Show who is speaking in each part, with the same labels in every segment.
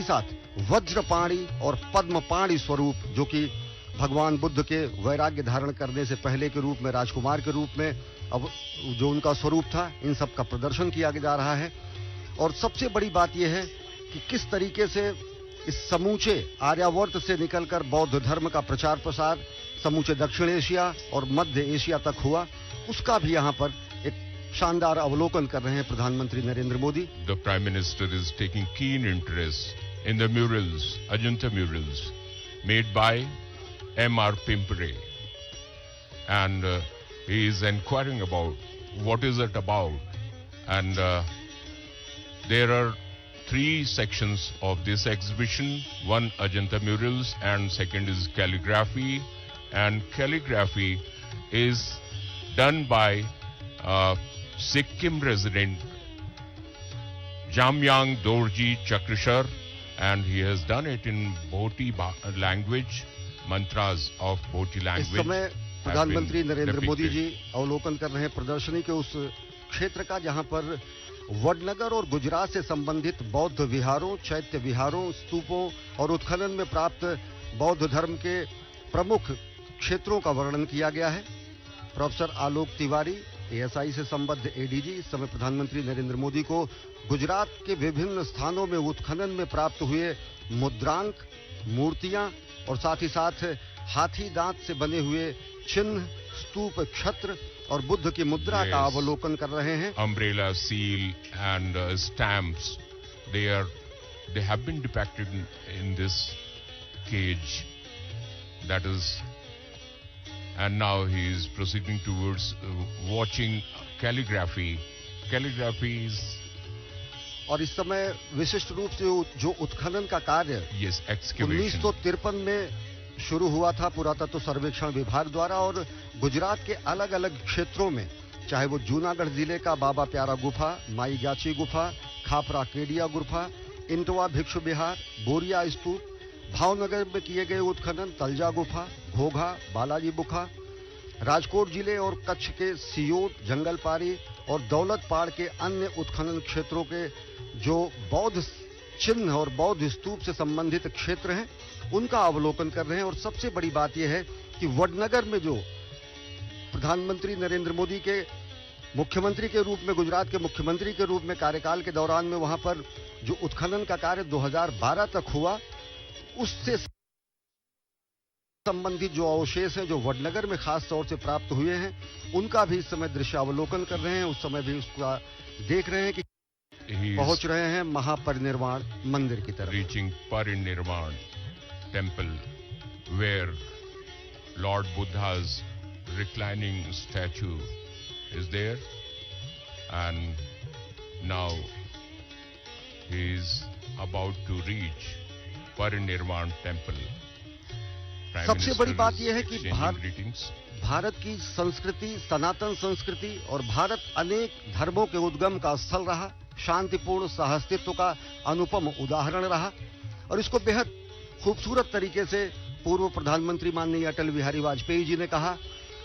Speaker 1: साथ वज्रपाणी और पद्मपाणी स्वरूप, जो कि भगवान बुद्ध के वैराग्य धारण करने से पहले के रूप में, राजकुमार के रूप में अब जो उनका स्वरूप था, इन सब का प्रदर्शन किया जा रहा है। और सबसे बड़ी बात यह है कि किस तरीके से इस समूचे आर्यावर्त से निकलकर बौद्ध धर्म का प्रचार प्रसार समूचे दक्षिण एशिया और मध्य एशिया तक हुआ, उसका भी यहाँ पर एक शानदार अवलोकन कर रहे हैं प्रधानमंत्री Narendra Modi.
Speaker 2: The Prime Minister is taking keen interest in the murals, Ajanta murals, made by M.R. Pimpare, and he is inquiring about what is it about, and there are 3 sections of this exhibition. One, Ajanta murals, and second is calligraphy, and calligraphy is done by Sikkim resident Jamyang Dorji Chakrashar, and he has done it in Bhoti language, mantras of Bhoti language.
Speaker 1: इस समय प्रधानमंत्री नरेंद्र मोदी जी अवलोकन कर रहे हैं प्रदर्शनी के उस क्षेत्र का जहां पर वडनगर और गुजरात से संबंधित बौद्ध विहारों, चैत्य विहारों, स्तूपों और उत्खनन में प्राप्त बौद्ध धर्म के प्रमुख क्षेत्रों का वर्णन किया गया है। प्रोफेसर आलोक तिवारी, एएसआई से संबद्ध एडीजी, इस समय प्रधानमंत्री नरेंद्र मोदी को गुजरात के विभिन्न स्थानों में उत्खनन में प्राप्त हुए मुद्रांक, मूर्तियां और साथ ही साथ हाथी दांत से बने हुए चिन्ह, स्तूप, छत्र और बुद्ध की मुद्रा का अवलोकन कर रहे हैं।
Speaker 2: Umbrella, seal and stamps, they have been depicted in this cage. That is, and now he is proceeding towards watching calligraphy. Calligraphy is,
Speaker 1: और इस समय विशिष्ट रूप से जो उत्खनन का कार्य
Speaker 2: yes, excavation
Speaker 1: 1953 में शुरू हुआ था पुरातत्व सर्वेक्षण विभाग द्वारा, और गुजरात के अलग अलग क्षेत्रों में, चाहे वो जूनागढ़ जिले का बाबा प्यारा गुफा, माई गाची गुफा, खापरा केडिया गुफा, इंटवा भिक्षु विहार, बोरिया स्तूप, भावनगर में किए गए उत्खनन, तलजा गुफा, घोघा, बालाजी गुफा, राजकोट जिले और कच्छ के सियोट, जंगलपारी और दौलतपाड़ के अन्य उत्खनन क्षेत्रों के जो बौद्ध चिन्ह और बौद्ध स्तूप से संबंधित क्षेत्र हैं, उनका अवलोकन कर रहे हैं। और सबसे बड़ी बात यह है कि वडनगर में जो प्रधानमंत्री नरेंद्र मोदी के मुख्यमंत्री के रूप में, गुजरात के मुख्यमंत्री के रूप में कार्यकाल के दौरान में वहां पर जो उत्खनन का कार्य 2012 तक हुआ, उससे संबंधित जो अवशेष हैं जो वडनगर में खास तौर से प्राप्त हुए हैं, उनका भी इस समय दृश्यावलोकन कर रहे हैं। उस समय भी उसका देख रहे हैं कि पहुंच रहे हैं महापरिनिर्वाण मंदिर की तरफ।
Speaker 2: Reaching Parinirvana temple, where lord Buddha's reclining statue is there, and now he is about to reach Parinirvan temple.
Speaker 1: सबसे बड़ी बात यह है कि भारत की संस्कृति, सनातन संस्कृति, और भारत अनेक धर्मों के उद्गम का स्थल रहा, शांतिपूर्ण सहअस्तित्व का अनुपम उदाहरण रहा, और इसको बेहद खूबसूरत तरीके से पूर्व प्रधानमंत्री माननीय अटल बिहारी वाजपेयी जी ने कहा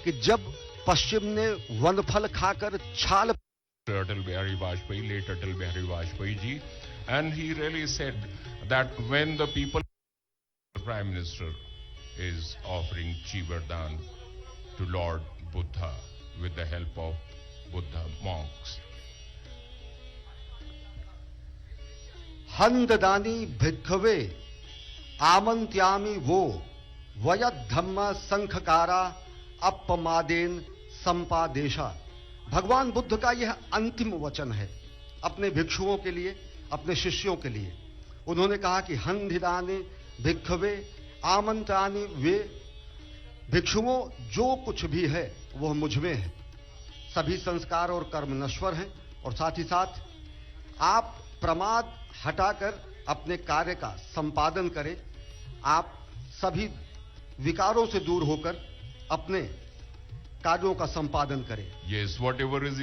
Speaker 1: कि जब पश्चिम ने वनफल खाकर छाल,
Speaker 2: Atal Bihari Vajpayee, late Atal Bihari Vajpayee ji, and he really said that when the people, the Prime Minister is offering Chivardhan to Lord Buddha with the help of Buddha monks.
Speaker 1: हंददानी भिक्खवे आमंत्यामि वो वयद धम्म संखकारा अपमादेन संपादेशा। भगवान बुद्ध का यह अंतिम वचन है अपने भिक्षुओं के लिए, अपने शिष्यों के लिए। उन्होंने कहा कि हंदिदानी भिक्खवे आमंत्रानि वे, भिक्षुओं जो कुछ भी है वह मुझ में है, सभी संस्कार और कर्म नश्वर हैं, और साथ ही साथ आप प्रमाद हटाकर अपने कार्य का संपादन करें, आप सभी विकारों से दूर होकर अपने कार्यों का संपादन करें।
Speaker 2: Yes, whatever is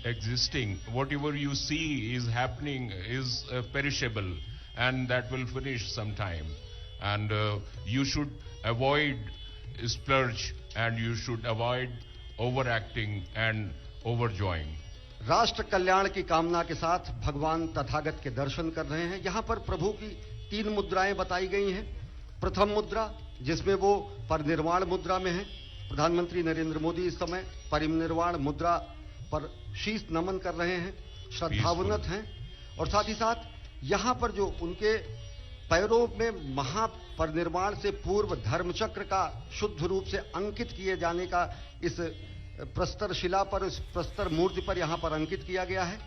Speaker 2: existing, whatever you see is happening is perishable, and that will finish sometime. And you should avoid splurge, and you should avoid overacting and overjoying.
Speaker 1: राष्ट्र कल्याण की कामना के साथ भगवान तथागत के दर्शन कर रहे हैं। यहाँ पर प्रभु की 3 मुद्राएं बताई गई हैं। प्रथम मुद्रा जिसमें वो परिनिर्वाण मुद्रा में है, प्रधानमंत्री नरेंद्र मोदी इस समय परिनिर्वाण मुद्रा पर शीश नमन कर रहे हैं, श्रद्धावनत हैं। और साथ ही साथ यहां पर जो उनके पैरों में महापरिनिर्वाण से पूर्व धर्मचक्र का शुद्ध रूप से अंकित किए जाने का इस प्रस्तर शिला पर, इस प्रस्तर मूर्ति पर यहां पर अंकित किया गया है।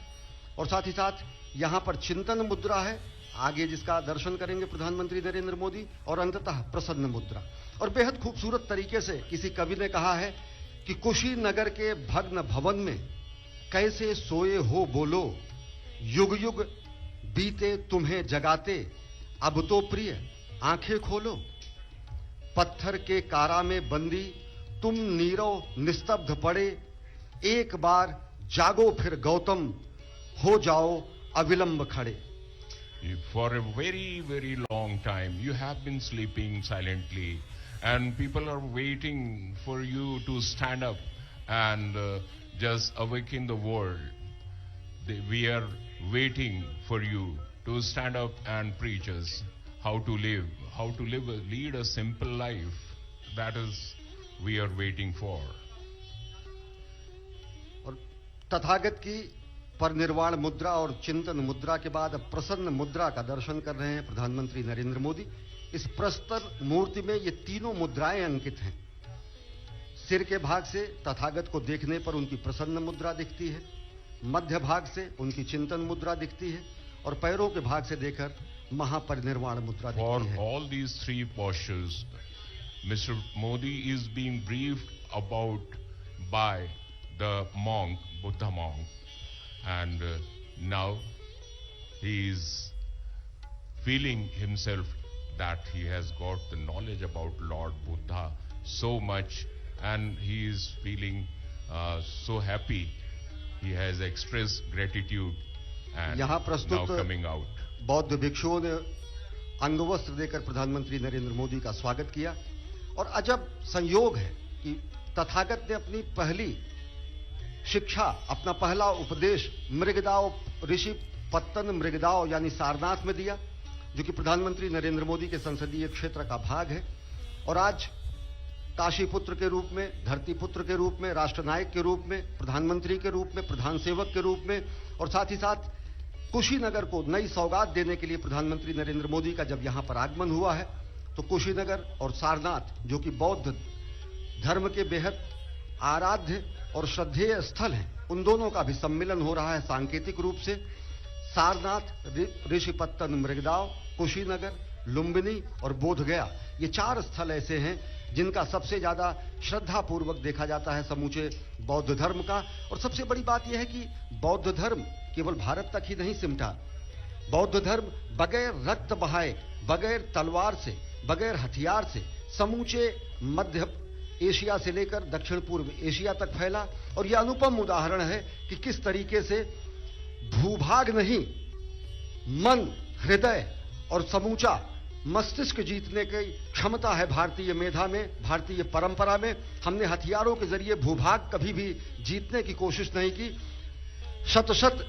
Speaker 1: और साथ ही साथ यहां पर चिंतन मुद्रा है, आगे जिसका दर्शन करेंगे प्रधानमंत्री नरेंद्र मोदी। और अंततः प्रसन्न मुद्रा। और बेहद खूबसूरत तरीके से किसी कवि ने कहा है कि कुशीनगर के भग्न भवन में कैसे सोए हो बोलो, युग युग बीते तुम्हें जगाते, अब तो प्रिय आंखें खोलो। पत्थर के कारा में बंदी तुम नीरव निस्तब्ध पड़े, एक बार जागो फिर गौतम, हो जाओ अविलंब खड़े।
Speaker 2: For a very, very long time, you have been sleeping silently, and people are waiting for you to stand up and just awaken the world. We are waiting for you to stand up and preach us how to live, lead a simple life. That is, we are waiting for.
Speaker 1: और तथागत की परिनिर्वाण मुद्रा और चिंतन मुद्रा के बाद अब प्रसन्न मुद्रा का दर्शन कर रहे हैं प्रधानमंत्री नरेंद्र मोदी। इस प्रस्तर मूर्ति में ये तीनों मुद्राएं अंकित हैं। सिर के भाग से तथागत को देखने पर उनकी प्रसन्न मुद्रा दिखती है, मध्य भाग से उनकी चिंतन मुद्रा दिखती है, और पैरों के भाग से देखकर महापरिनिर्वाण मुद्रा दिखती है।
Speaker 2: For all these three postures, Mr. Modi is being briefed about by the monk, Buddha monk, and now he is feeling himself that he has got the knowledge about Lord Buddha so much, and he is feeling so happy. He has expressed gratitude and
Speaker 1: यहाँ
Speaker 2: now
Speaker 1: प्रस्तुत
Speaker 2: coming out.
Speaker 1: बौद्ध भिक्षुओं ने अंगवस्त्र देकर प्रधानमंत्री नरेंद्र मोदी का स्वागत किया। और अजब संयोग है कि तथागत ने अपनी पहली शिक्षा, अपना पहला उपदेश मृगदाव ऋषि पत्तन मृगदाव यानी सारनाथ में दिया, जो कि प्रधानमंत्री नरेंद्र मोदी के संसदीय क्षेत्र का भाग है। और आज काशी पुत्र के रूप में, धरती पुत्र के रूप में, राष्ट्रनायक के रूप में, प्रधानमंत्री के रूप में, प्रधान सेवक के रूप में, और साथ ही साथ कुशीनगर को नई सौगात देने के लिए प्रधानमंत्री नरेंद्र मोदी का जब यहां पर आगमन हुआ है, तो कुशीनगर और सारनाथ, जो कि बौद्ध धर्म के बेहद आराध्य और श्रद्धेय स्थल हैं, उन दोनों का भी सम्मिलन हो रहा है सांकेतिक रूप से। सारनाथ, ऋषिपत्तन मृगदाव, कुशीनगर, लुम्बिनी और बोधगया, ये 4 स्थल ऐसे हैं जिनका सबसे ज्यादा श्रद्धा पूर्वक देखा जाता है समूचे बौद्ध धर्म का। और सबसे बड़ी बात यह है कि बौद्ध धर्म केवल भारत तक ही नहीं सिमटा। बौद्ध धर्म बगैर रक्त बहाए, बगैर तलवार से, बगैर हथियार से समूचे मध्य एशिया से लेकर दक्षिण पूर्व एशिया तक फैला। और यह अनुपम उदाहरण है कि किस तरीके से भूभाग नहीं, मन, हृदय और समूचा मस्तिष्क जीतने की क्षमता है भारतीय मेधा में, भारतीय परंपरा में। हमने हथियारों के जरिए भूभाग कभी भी जीतने की कोशिश नहीं की। शत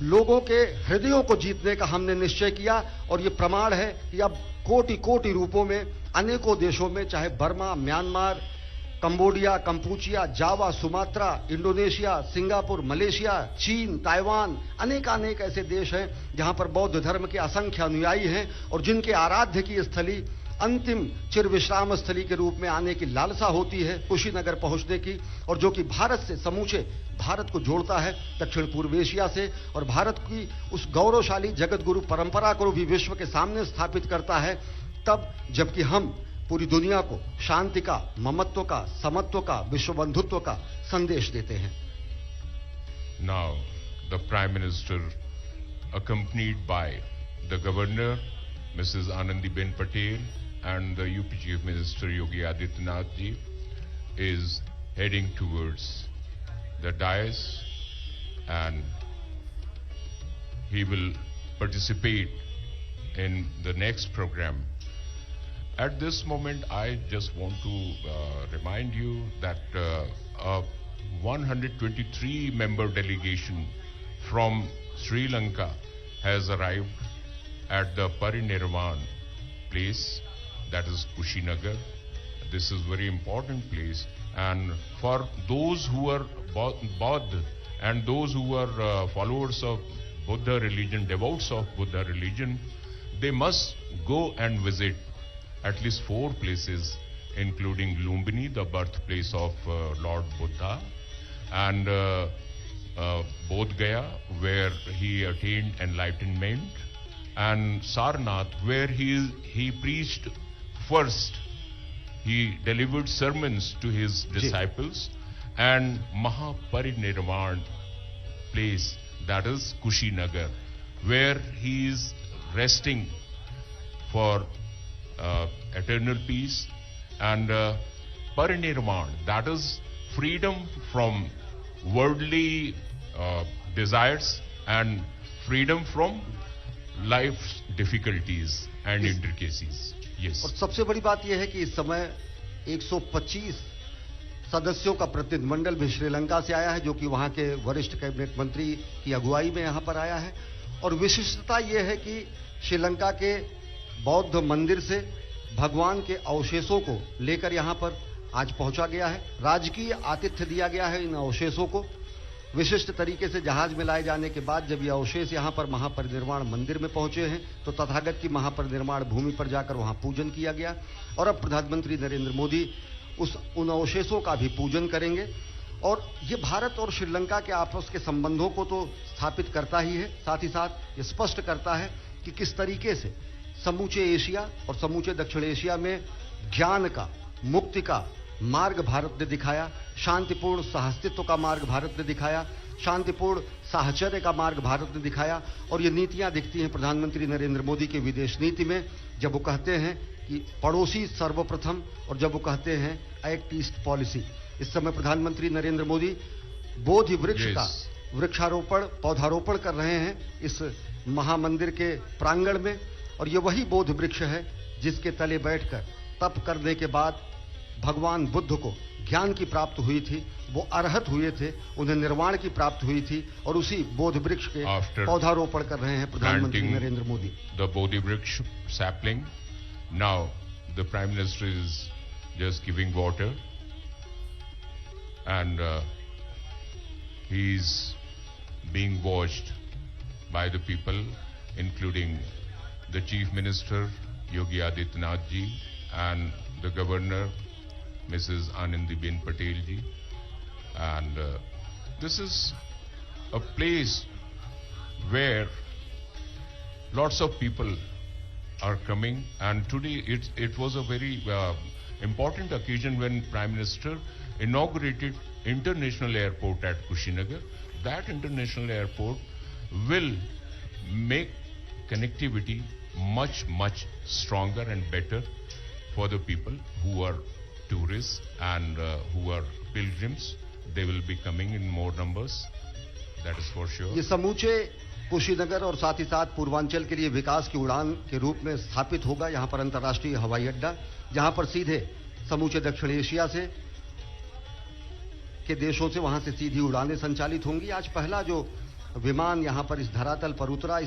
Speaker 1: लोगों के हृदयों को जीतने का हमने निश्चय किया। और यह प्रमाण है कि अब कोटि कोटि रूपों में अनेकों देशों में, चाहे बर्मा, म्यांमार, कंबोडिया, कंपूचिया, जावा, सुमात्रा, इंडोनेशिया, सिंगापुर, मलेशिया, चीन, ताइवान, अनेक ऐसे देश हैं जहां पर बौद्ध धर्म के असंख्य अनुयायी हैं और जिनके आराध्य की स्थली, अंतिम चिर विश्राम स्थली के रूप में आने की लालसा होती है, कुशीनगर पहुंचने की, और जो कि भारत से समूचे भारत को जोड़ता है दक्षिण पूर्व एशिया से, और भारत की उस गौरवशाली जगत गुरु परंपरा को भी विश्व के सामने स्थापित करता है, तब जबकि हम पूरी दुनिया को शांति का, ममत्व का, समत्व का, विश्व बंधुत्व का संदेश देते हैं।
Speaker 2: Now, the Prime Minister, accompanied by the Governor, Mrs. Anandiben Patel, and the UP Chief Minister Yogi Adityanath ji, is heading towards the dais, and he will participate in the next program. At this moment, I just want to remind you that a 123-member delegation from Sri Lanka has arrived, at the Parinirvan place, that is Kushinagar. This is very important place, and for those who are Bauddha and those who are followers of Buddha religion, devotees of Buddha religion, they must go and visit at least 4 places, including Lumbini, the birthplace of Lord Buddha, and Bodh Gaya, where he attained enlightenment, and Sarnath, where he preached first. He delivered sermons to his disciples, and Mahaparinirvan place, that is Kushinagar, where he is resting for eternal peace, and Parinirvan, that is freedom from worldly desires and freedom from life's difficulties and intricacies. Yes.
Speaker 1: और सबसे बड़ी बात यह है कि इस समय 125 सदस्यों का प्रतिनिधिमंडल भी श्रीलंका से आया है, जो कि वहां के वरिष्ठ कैबिनेट मंत्री की अगुवाई में यहां पर आया है। और विशिष्टता यह है कि श्रीलंका के बौद्ध मंदिर से भगवान के अवशेषों को लेकर यहां पर आज पहुंचा गया है। राजकीय आतिथ्य दिया गया है इन अवशेषों को। विशिष्ट तरीके से जहाज में लाए जाने के बाद जब ये अवशेष यहां पर महापरिनिर्वाण मंदिर में पहुंचे हैं, तो तथागत की महापरिनिर्वाण भूमि पर जाकर वहां पूजन किया गया। और अब प्रधानमंत्री नरेंद्र मोदी उन अवशेषों का भी पूजन करेंगे। और ये भारत और श्रीलंका के आपस के संबंधों को तो स्थापित करता ही है, साथ ही साथ ये स्पष्ट करता है कि किस तरीके से समूचे एशिया और समूचे दक्षिण एशिया में ज्ञान का, मुक्ति का मार्ग भारत ने दिखाया, शांतिपूर्ण सहअस्तित्व का मार्ग भारत ने दिखाया, शांतिपूर्ण साहचर्य का मार्ग भारत ने दिखाया। और ये नीतियां दिखती हैं प्रधानमंत्री नरेंद्र मोदी के विदेश नीति में, जब वो कहते हैं कि पड़ोसी सर्वप्रथम, और जब वो कहते हैं एक्ट ईस्ट पॉलिसी। इस समय प्रधानमंत्री नरेंद्र मोदी बोधि वृक्ष का वृक्षारोपण, पौधारोपण कर रहे हैं इस महामंदिर के प्रांगण में। और ये वही बोध वृक्ष है जिसके तले बैठकर तप करने के बाद भगवान बुद्ध को ज्ञान की प्राप्त हुई थी, वो अरहत हुए थे, उन्हें निर्वाण की प्राप्त हुई थी। और उसी बोध वृक्ष के पौधारोपण कर रहे हैं प्रधानमंत्री नरेंद्र मोदी।
Speaker 2: द बोधि वृक्ष sapling, now the Prime Minister is just giving water, and he is being watched by the people, including the Chief Minister Yogi Adityanath ji and the Governor Mrs. Anandiben Patel ji, and this is a place where lots of people are coming, and today it was a very important occasion when Prime Minister inaugurated International Airport at Kushinagar. That international airport will make connectivity much stronger and better for the people who are tourists and who are pilgrims. They will be coming in more numbers, that is for sure.
Speaker 1: ये समूचे कुशीनगर और साथ ही साथ पूर्वांचल के लिए विकास की उड़ान के रूप में स्थापित होगा। यहाँ पर अंतर्राष्ट्रीय हवाई अड्डा, जहाँ पर सीधे समूचे दक्षिण एशिया से के देशों से वहां से सीधी उड़ानें संचालित होंगी। आज पहला जो विमान यहाँ पर इस धरातल पर उतरा,